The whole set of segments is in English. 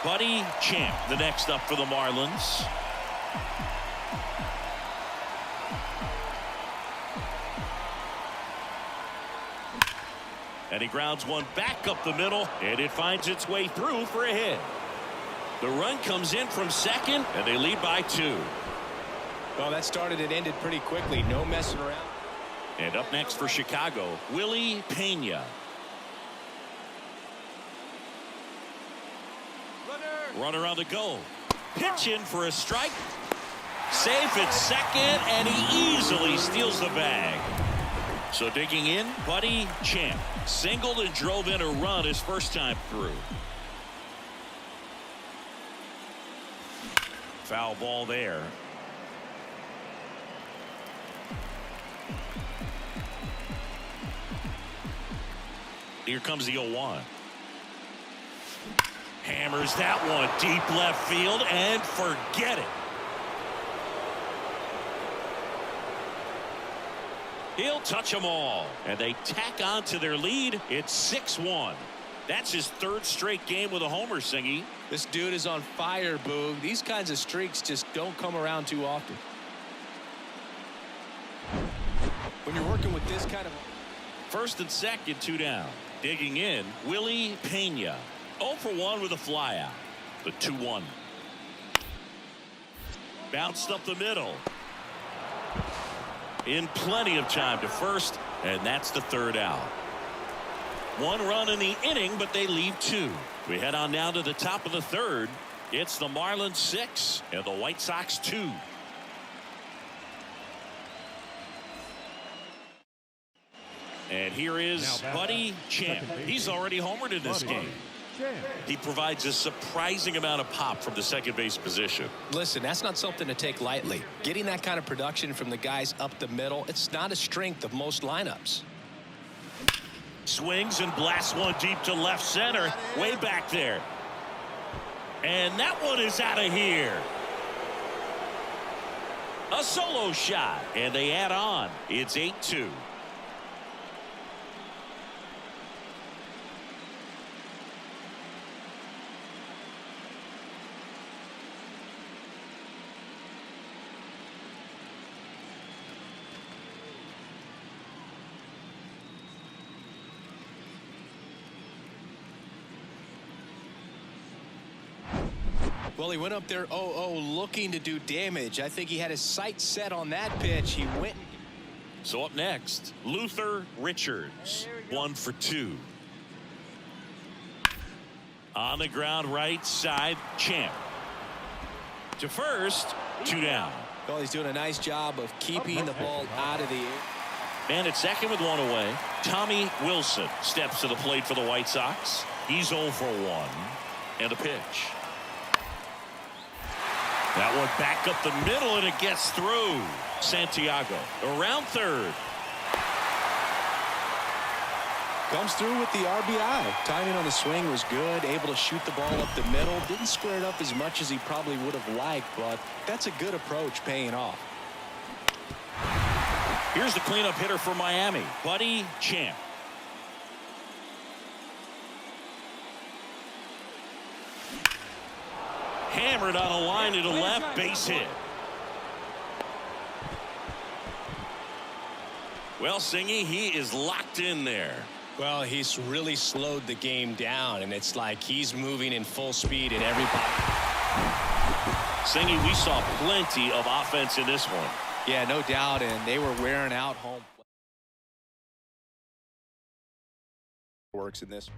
Buddy Champ, the next up for the Marlins. And he grounds one back up the middle, and it finds its way through for a hit. The run comes in from second, and they lead by 2. Well, that started and ended pretty quickly. No messing around. And up next for Chicago, Willie Pena. Runner on the go. Pitch in for a strike. Safe at second, and he easily steals the bag. So digging in, Buddy Champ. Singled and drove in a run his first time through. Foul ball there. Here comes the 0-1. Hammers that one deep left field and forget it. He'll touch them all, and they tack on to their lead. It's 6-1. That's his 3rd straight game with a homer, Singy. This dude is on fire, Boog. These kinds of streaks just don't come around too often. When you're working with this kind of... First and second, 2 down. Digging in, Willie Pena. 0 for 1 with a flyout. The 2-1. Bounced up the middle. In plenty of time to first, and that's the 3rd out. 1 run in the inning, but they leave 2. We head on down to the top of the 3rd. It's the Marlins 6 and the White Sox 2. And here is Buddy Champ. He's already homered in this game. He provides a surprising amount of pop from the second base position. Listen, that's not something to take lightly. Getting that kind of production from the guys up the middle, it's not a strength of most lineups. Swings and blasts one deep to left center, way back there. And that one is out of here. A solo shot, and they add on. It's 8-2. Well, he went up there 0-0 looking to do damage. I think he had his sights set on that pitch. He went. So up next, Luther Richards. 1 for 2. On the ground right side, Champ. To first, 2 down. Well, he's doing a nice job of keeping the ball out of the air. And at second with 1 away, Tommy Wilson steps to the plate for the White Sox. He's 0 for 1. And a pitch. That one back up the middle, and it gets through. Santiago around third. Comes through with the RBI. Timing on the swing was good. Able to shoot the ball up the middle. Didn't square it up as much as he probably would have liked, but that's a good approach paying off. Here's the cleanup hitter for Miami, Buddy Champ. Hammered on a line to the left, base hit. Well, Singy, he is locked in there. Well, he's really slowed the game down, and it's like he's moving in full speed and everybody. Singy, we saw plenty of offense in this one. Yeah, no doubt, and they were wearing out home. Works in this.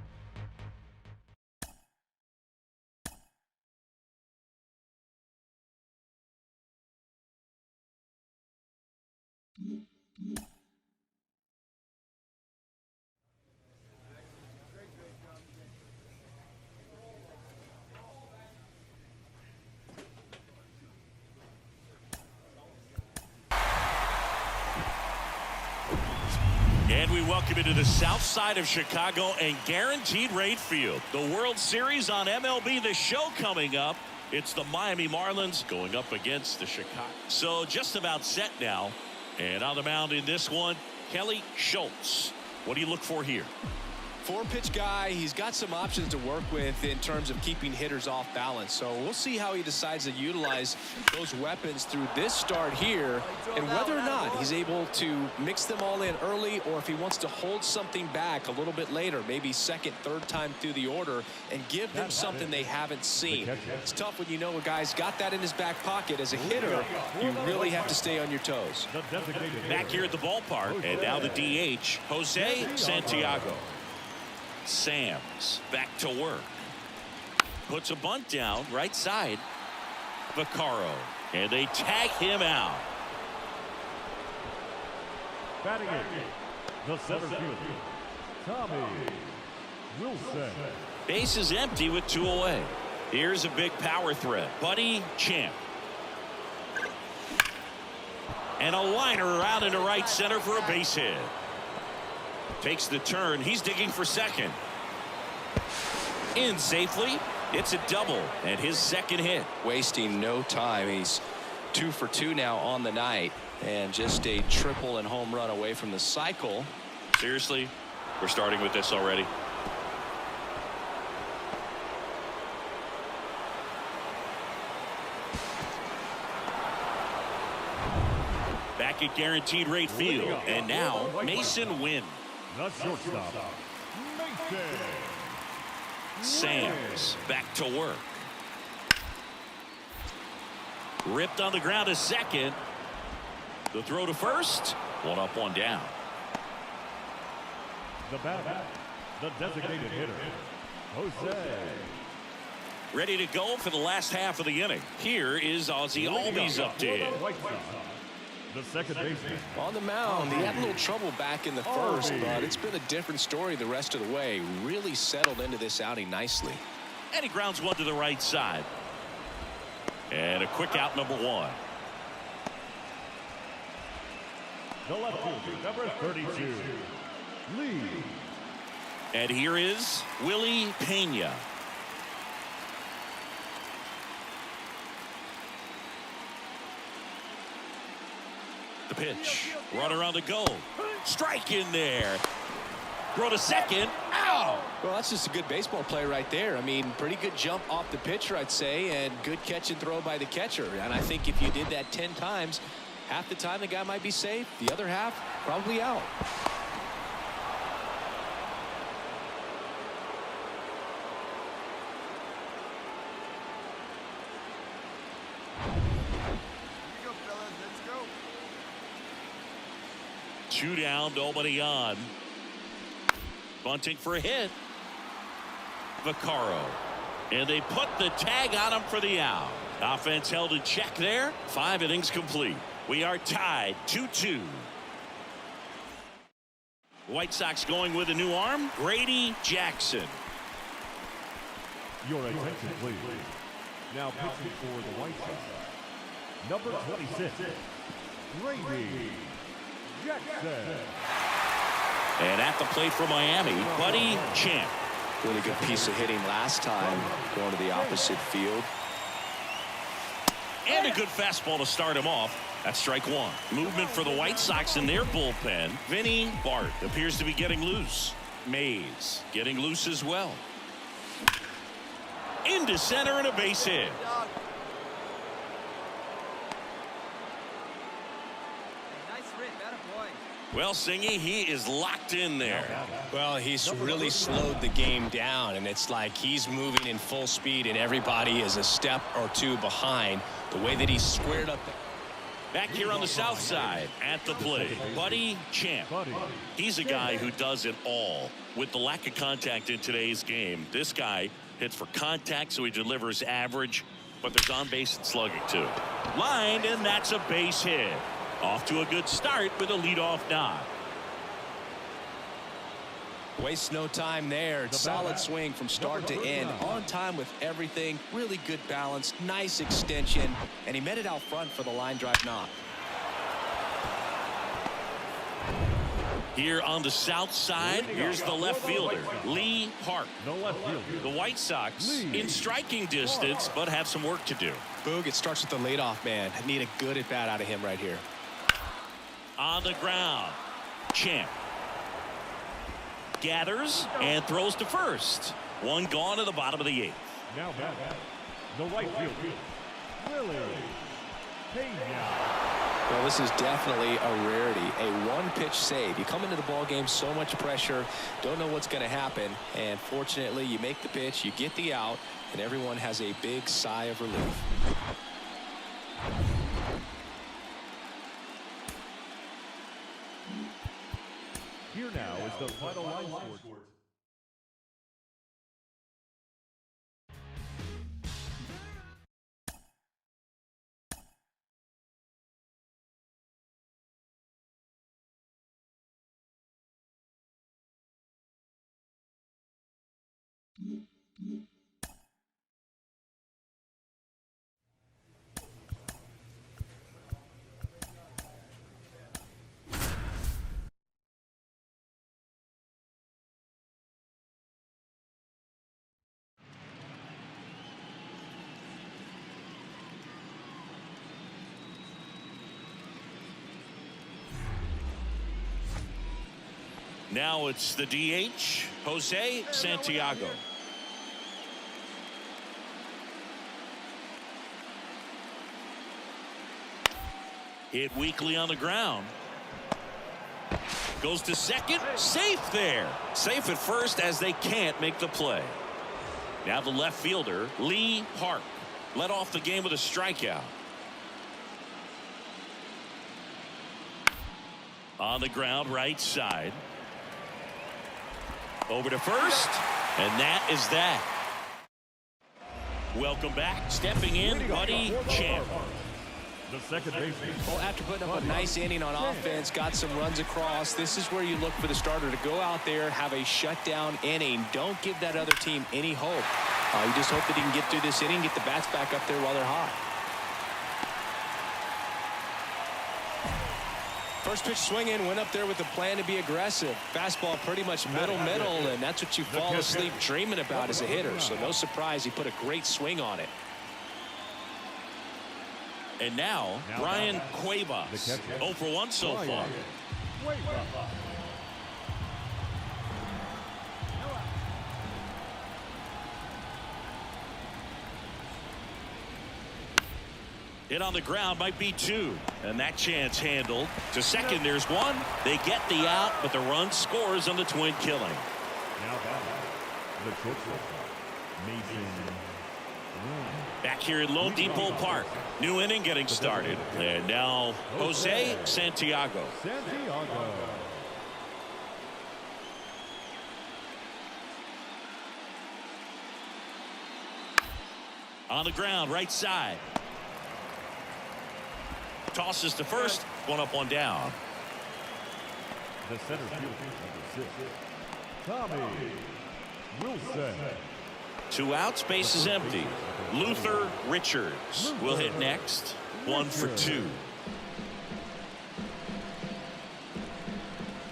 And we welcome you to the south side of Chicago and Guaranteed Rate Field. The World Series on MLB The Show coming up. It's the Miami Marlins going up against the Chicago. So just about set now. And on the mound in this one, Kelly Schultz. What do you look for here? Four-pitch guy, he's got some options to work with in terms of keeping hitters off balance. So we'll see how he decides to utilize those weapons through this start here, and whether or not he's able to mix them all in early, or if he wants to hold something back a little bit later, maybe second, third time through the order, and give them something they haven't seen. It's tough when you know a guy's got that in his back pocket. As a hitter, you really have to stay on your toes. Back here at the ballpark, and now the DH, Jose Santiago. Sam's back to work. Puts a bunt down right side. Vaccaro, and they tag him out. Batting it, the center fielder, Tommy Wilson. Base is empty with 2 away. Here's a big power threat. Buddy Champ. And a liner out into right center for a base hit. Takes the turn. He's digging for second. In safely. It's a double and his second hit. Wasting no time. He's 2 for 2 now on the night, and just a triple and home run away from the cycle. Seriously, we're starting with this already. Back at guaranteed rate field, and now Mason Wynn. The shortstop, Mason. Sam's back to work. Ripped on the ground to second. The throw to first. 1 up, 1 down. The batter, the designated hitter, Jose. Ready to go for the last half of the inning. Here is Ozzie Albies up to hit. The second baseman. On the mound, he had a little trouble back in the first, but it's been a different story the rest of the way. Really settled into this outing nicely. And he grounds one to the right side. And a quick out, number 1. The left fielder, number 32, Lee. And here is Willie Pena. The pitch. Runner on the goal. Strike in there. Throw to second. Ow! Well, that's just a good baseball play right there. I mean, pretty good jump off the pitcher, I'd say, and good catch and throw by the catcher. And I think if you did that 10 times, half the time the guy might be safe. The other half, probably out. Two down, nobody on. Bunting for a hit. Vaccaro. And they put the tag on him for the out. Offense held in check there. 5 innings complete. We are tied 2-2. White Sox going with a new arm. Grady Jackson. Your attention, please. Now pitching for the White Sox, number 26, Grady Jackson. And at the plate for Miami, Buddy Champ. Really good piece of hitting last time, going to the opposite field. And a good fastball to start him off. That's strike 1. Movement for the White Sox in their bullpen. Vinny Bart appears to be getting loose. Mays getting loose as well. Into center and a base hit. Well, Singy, he is locked in there. Well, he's really slowed the game down, and it's like he's moving in full speed, and everybody is a step or two behind. The way that he's squared up. Back here on the south side at the plate, Buddy Champ. He's a guy who does it all. With the lack of contact in today's game, this guy hits for contact, so he delivers average, but there's on base and slugging too. Lined, and that's a base hit. Off to a good start with a leadoff knock. Waste no time there. Solid swing from start to end. On time with everything. Really good balance. Nice extension. And he met it out front for the line drive knock. Here on the south side, here's the left fielder, Lee Park. The White Sox in striking distance, but have some work to do. Boog, it starts with the leadoff man. I need a good at bat out of him right here. On the ground, Champ. gathers and throws to first. One gone to the bottom of the 8th. Now back, the right fielder, Willie Pena. Well, this is definitely a rarity, a one-pitch save. You come into the ball game, so much pressure, don't know what's going to happen, and fortunately, you make the pitch, you get the out, and everyone has a big sigh of relief. Here now is the final line score. Now it's the DH, Jose Santiago. Hit weakly on the ground. Goes to second. Safe there. Safe at first as they can't make the play. Now the left fielder, Lee Park, led off the game with a strikeout. On the ground, right side. Over to first, and that is that. Welcome back. Stepping in, Buddy Champ. The second baseman. Well, after putting up a nice inning on offense, got some runs across, this is where you look for the starter to go out there, have a shutdown inning. Don't give that other team any hope. You just hope that he can get through this inning, get the bats back up there while they're hot. First pitch swinging, went up there with a plan to be aggressive. Fastball pretty much middle, and that's what you fall asleep dreaming about as a hitter. So no surprise, he put a great swing on it. And now Brian Cuevas, 0 for 1 so far. Hit on the ground, might be 2. And that chance handled. To second, there's 1. They get the out, but the run scores on the twin killing. Now the shortstop, Mason. Back here at Lone Depot Park. New inning getting started. And now Jose Santiago. On the ground, right side. Tosses to first. 1 up, 1 down. The center fielder, number 6, Tommy Wilson. 2 outs, base is empty. Luther Richards will hit next. 1 for 2.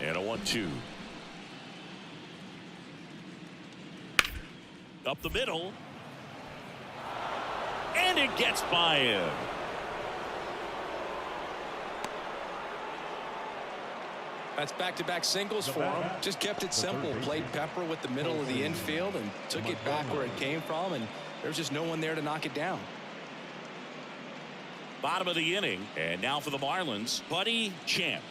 And a 1-2. Up the middle. And it gets by him. That's back-to-back singles for him. Just kept it simple. Played pepper with the middle of the infield and took it back where it came from, and there's just no one there to knock it down. Bottom of the inning, and now for the Marlins, Buddy Champ.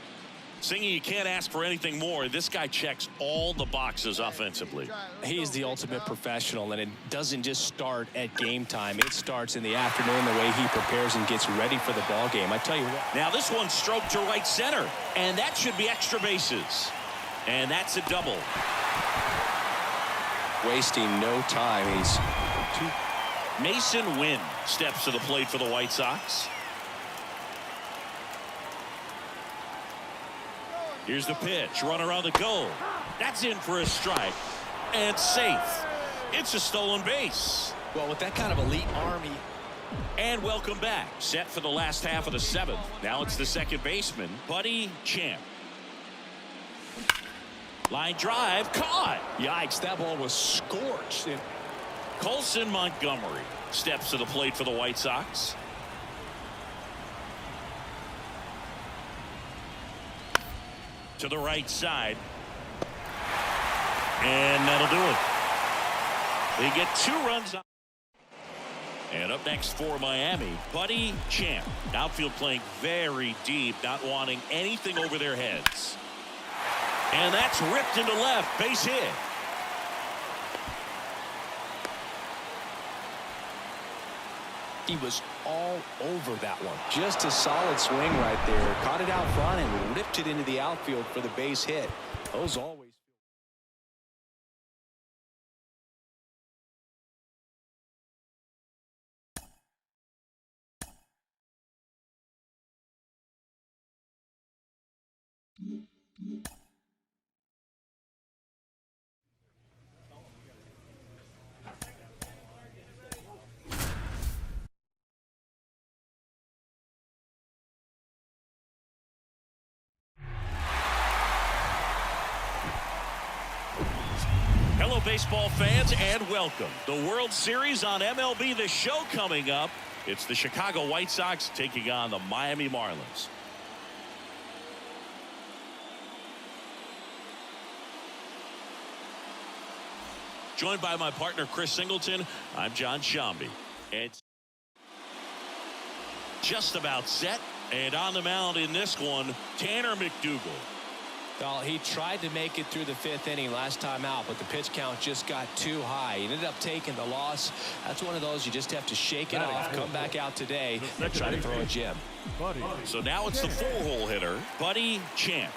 Singing, you can't ask for anything more. This guy checks all the boxes offensively. He's the ultimate professional, and it doesn't just start at game time. It starts in the afternoon, the way he prepares and gets ready for the ball game. I tell you what. Now this one's stroked to right center, and that should be extra bases. And that's a double. Wasting no time. He's Mason Wynn steps to the plate for the White Sox. Here's the pitch. Runner on the go. That's in for a strike. And safe. It's a stolen base. Well, with that kind of elite arm, And welcome back. Set for the last half of the 7th. Now it's the second baseman, Buddy Champ. Line drive. Caught. Yikes, that ball was scorched. Colson Montgomery steps to the plate for the White Sox. To the right side. And that'll do it. They get 2 runs on. And up next for Miami, Buddy Champ. Outfield playing very deep, not wanting anything over their heads. And that's ripped into left, base hit. He was all over that one. Just a solid swing right there. Caught it out front and ripped it into the outfield for the base hit. Those always. Hello, baseball fans, and welcome. The World Series on MLB The Show coming up. It's the Chicago White Sox taking on the Miami Marlins. Joined by my partner, Chris Singleton, I'm John Shambi. It's just about set, and on the mound in this one, Tanner McDougal. Well, he tried to make it through the 5th inning last time out, but the pitch count just got too high. He ended up taking the loss. That's one of those you just have to shake it off, come back out today, and try to throw a gem. So now it's the 4-hole hitter, Buddy Champ.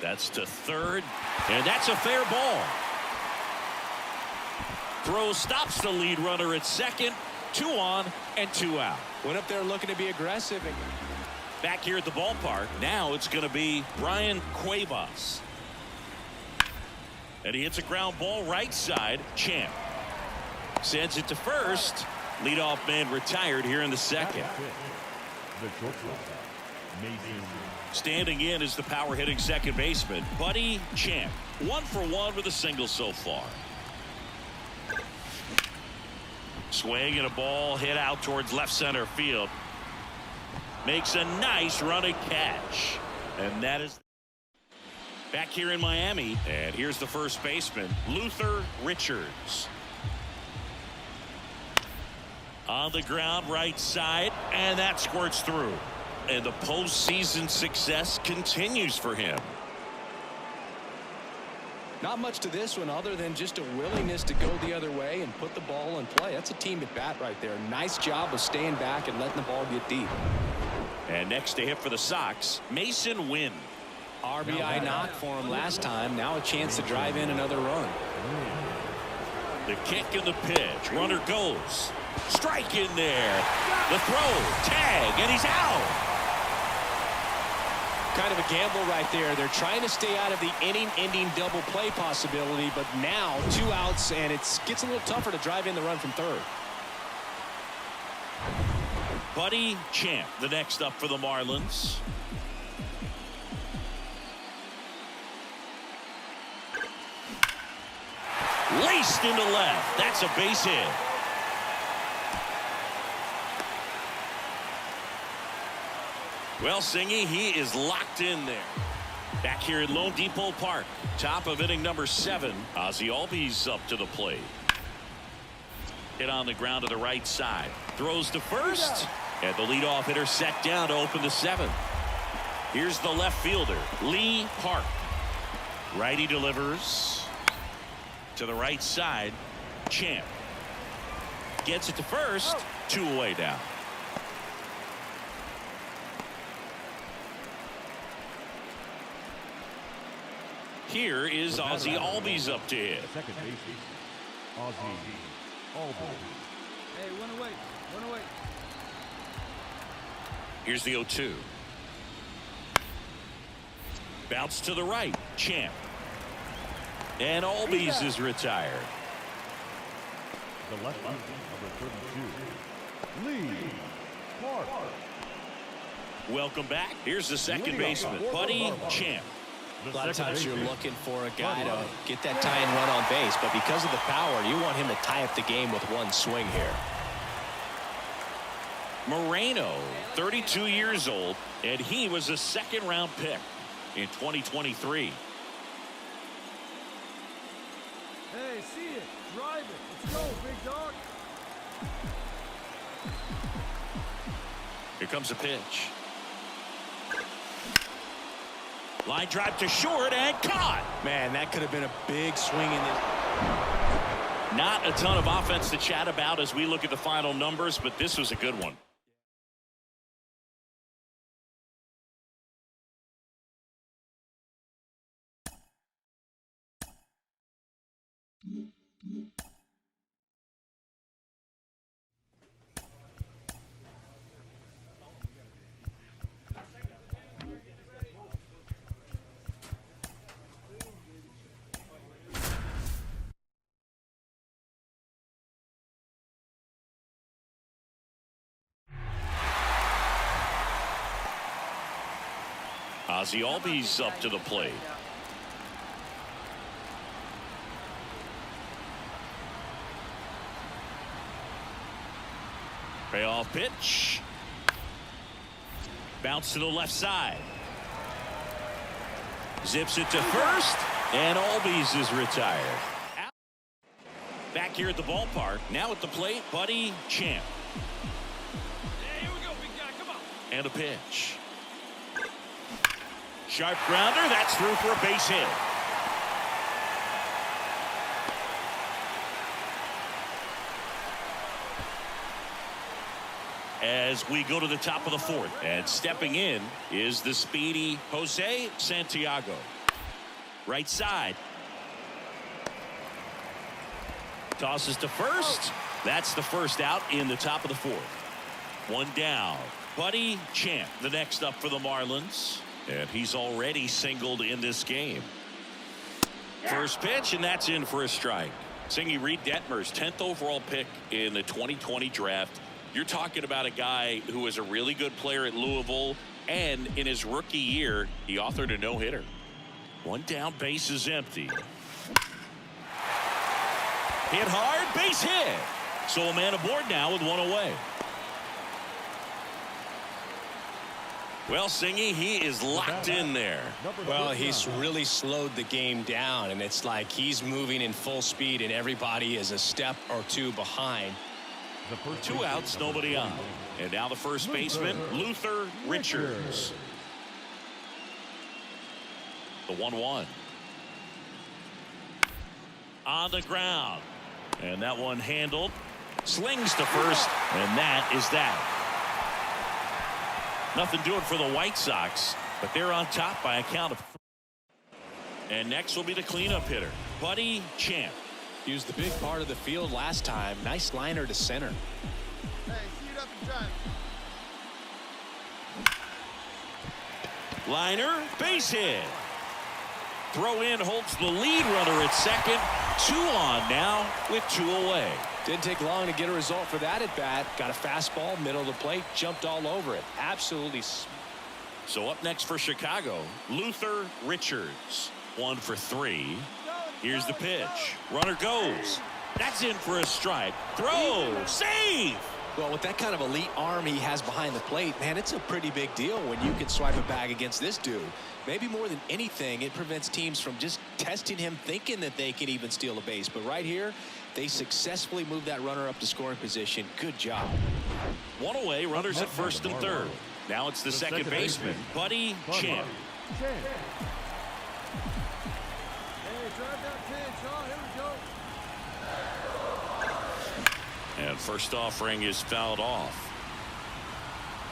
That's to third, and that's a fair ball. Throw stops the lead runner at second. 2 on and 2 out. Went up there looking to be aggressive. Back here at the ballpark, now it's going to be Brian Cuevas. And he hits a ground ball right side. Champ sends it to first. Leadoff man retired here in the second. Standing in is the power hitting second baseman, Buddy Champ. 1 for 1 with a single so far. Swing and a ball hit out towards left center field. Makes a nice running catch. And that is back here in Miami. And here's the first baseman, Luther Richards. On the ground right side, and that squirts through. And the postseason success continues for him. Not much to this one other than just a willingness to go the other way and put the ball in play. That's a team at bat right there. Nice job of staying back and letting the ball get deep. And next to hit for the Sox, Mason Wynn. RBI knock for him last time. Now a chance to drive in another run. The kick and the pitch. Runner goes. Strike in there. The throw. Tag. And he's out. Kind of a gamble right there. They're trying to stay out of the inning-ending double play possibility, but now 2 outs, and it gets a little tougher to drive in the run from third. Buddy Champ, the next up for the Marlins. Laced into left. That's a base hit. Well, Singy, he is locked in there. Back here at Lone Depot Park, top of inning number 7. Ozzie Albies up to the plate. Hit on the ground to the right side. Throws to first. And the leadoff hitter set down to open the 7th. Here's the left fielder, Lee Park. Righty delivers to the right side. Champ gets it to first. 2 away now. Here is Ozzie Albies up to hit. Second baseman, Ozzie Albies. Hey, one away. Here's the 0-2. Bounce to the right. Champ. And Albies is retired. The left fielder, number 32, Lee Park. Welcome back. Here's the second baseman, Buddy Champ. A lot of times you're looking for a guy to get that tying run on base, but because of the power, you want him to tie up the game with one swing here. Moreno, 32 years old, and he was a second-round pick. in 2023. Hey, see it. Drive it. Let's go, big dog. Here comes a pitch. Line drive to short and caught. Man, that could have been a big swing in this. Not a ton of offense to chat about as we look at the final numbers, but this was a good one. Ozzie Albies up to the plate. Payoff pitch. Bounce to the left side. Zips it to first, and Albies is retired. Back here at the ballpark, now at the plate, Buddy Champ. Yeah, here we go, big guy, come on. And a pitch. Sharp grounder, that's through for a base hit. As we go to the top of the fourth, and stepping in is the speedy Jose Santiago. Right side. Tosses to first. That's the first out in the top of the fourth. One down. Buddy Champ, the next up for the Marlins. And he's already singled in this game. First pitch, and that's in for a strike. Singy, Reed Detmer's 10th overall pick in the 2020 draft. You're talking about a guy who was a really good player at Louisville, and in his rookie year, he authored a no-hitter. One down, base is empty. Hit hard, base hit. So a man aboard now with one away. Well, Singy, he is locked in there. Well, he's really slowed the game down, and it's like he's moving in full speed, and everybody is a step or two behind. Two outs, nobody on. And now the first baseman, Luther Richards. The 1-1. On the ground. And that one handled. Slings to first, and that is that. Nothing doing for the White Sox, but they're on top by a count of 3. And next will be the cleanup hitter, Buddy Champ. He was the big part of the field last time. Nice liner to center. Hey, see it up and drive. Liner, base hit. Throw in holds the lead runner at second. 2 on now with 2 away. Didn't take long to get a result for that at bat. Got a fastball, middle of the plate, jumped all over it. Absolutely. So up next for Chicago, Luther Richards. 1 for 3. Here's the pitch. Runner goes. That's in for a strike. Throw. Save. Well, with that kind of elite arm he has behind the plate, man, it's a pretty big deal when you can swipe a bag against this dude. Maybe more than anything, it prevents teams from just testing him, thinking that they can even steal a base. But right here, they successfully moved that runner up to scoring position. Good job. 1 away, runners at first and third. Now it's the second baseman, Buddy Champ. Hey, drive that pitch, oh, here we go. And first offering is fouled off.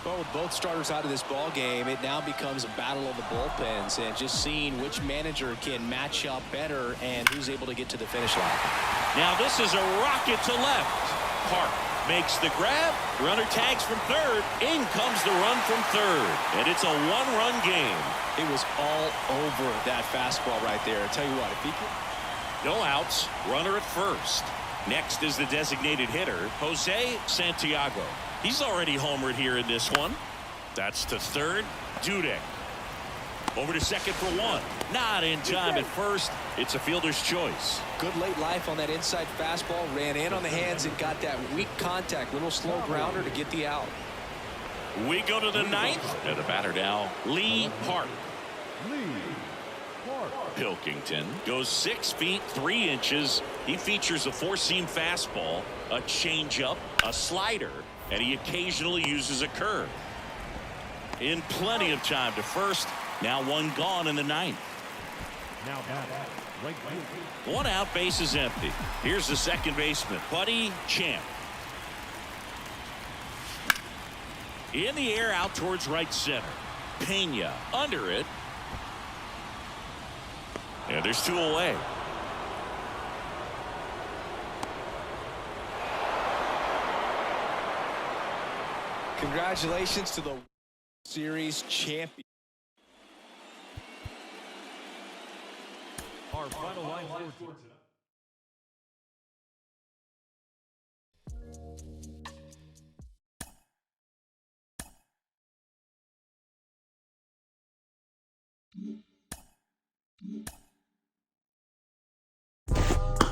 Well, with both starters out of this ball game, it now becomes a battle of the bullpens and just seeing which manager can match up better and who's able to get to the finish line. Now this is a rocket to left. Park makes the grab. Runner tags from third. In comes the run from third. And it's a 1-run game. It was all over that fastball right there. I tell you what, if he can... No outs. Runner at first. Next is the designated hitter, Jose Santiago. He's already homered here in this one. That's to third. Dudek. Over to second for 1. Not in time at first. It's a fielder's choice. Good late life on that inside fastball. Ran in on the hands and got that weak contact. Little slow grounder to get the out. We go to the 9th. And the batter now, Lee Park. Pilkington goes 6 feet 3 inches. He features a four-seam fastball, a changeup, a slider, and he occasionally uses a curve. In plenty of time to first. Now one gone in the ninth. Now back, right field. One out, base is empty. Here's the second baseman, Buddy Champ. In the air, out towards right center. Pena under it. And there's 2 away. Congratulations to the series champion. Our final line for tonight.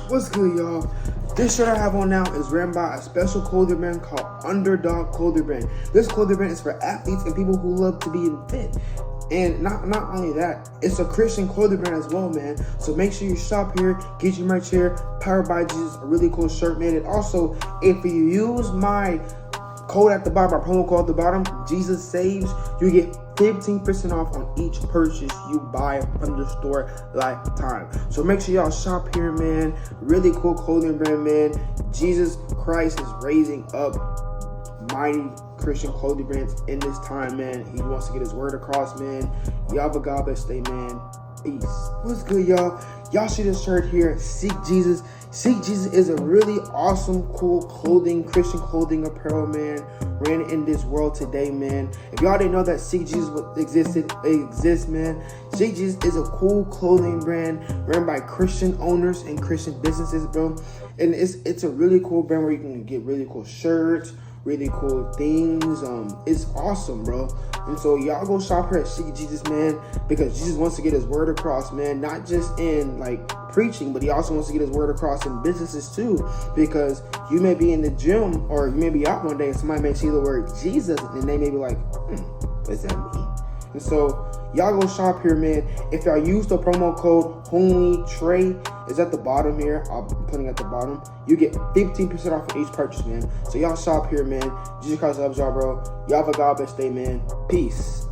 What's good, y'all? This shirt I have on now is ran by a special clothing brand called Underdog Clothing Brand. This clothing brand is for athletes and people who love to be in fit. And not only that, it's a Christian clothing brand as well, man. So make sure you shop here, get your merch here. Powered by Jesus, a really cool shirt, man. And also, if you use my code at the bottom, our promo code at the bottom, Jesus Saves, you get 15% off on each purchase you buy from the store lifetime. So make sure y'all shop here, man. Really cool clothing brand, man. Jesus Christ is raising up mighty Christian clothing brands in this time, man. He wants to get his word across, man. Y'all have a God bless day, man. Peace. What's good, y'all? Y'all see this shirt here, Seek Jesus. Seek Jesus is a really awesome, cool clothing, Christian clothing apparel, man, ran in this world today, man. If y'all didn't know that Seek Jesus exists, man. Seek Jesus is a cool clothing brand ran by Christian owners and Christian businesses, bro. And it's a really cool brand where you can get really cool shirts, really cool things. It's awesome, bro. And so y'all go shop here at Seek Jesus, man, because Jesus wants to get his word across, man, not just in like preaching, but he also wants to get his word across in businesses too, because you may be in the gym or you may be out one day and somebody may see the word Jesus and they may be like, what does that mean? And so y'all go shop here, man. If y'all use the promo code HOMITRAY, is at the bottom here. I'm putting it at the bottom. You get 15% off of each purchase, man. So y'all shop here, man. Jesus Christ loves y'all, bro. Y'all have a God bless day, man. Peace.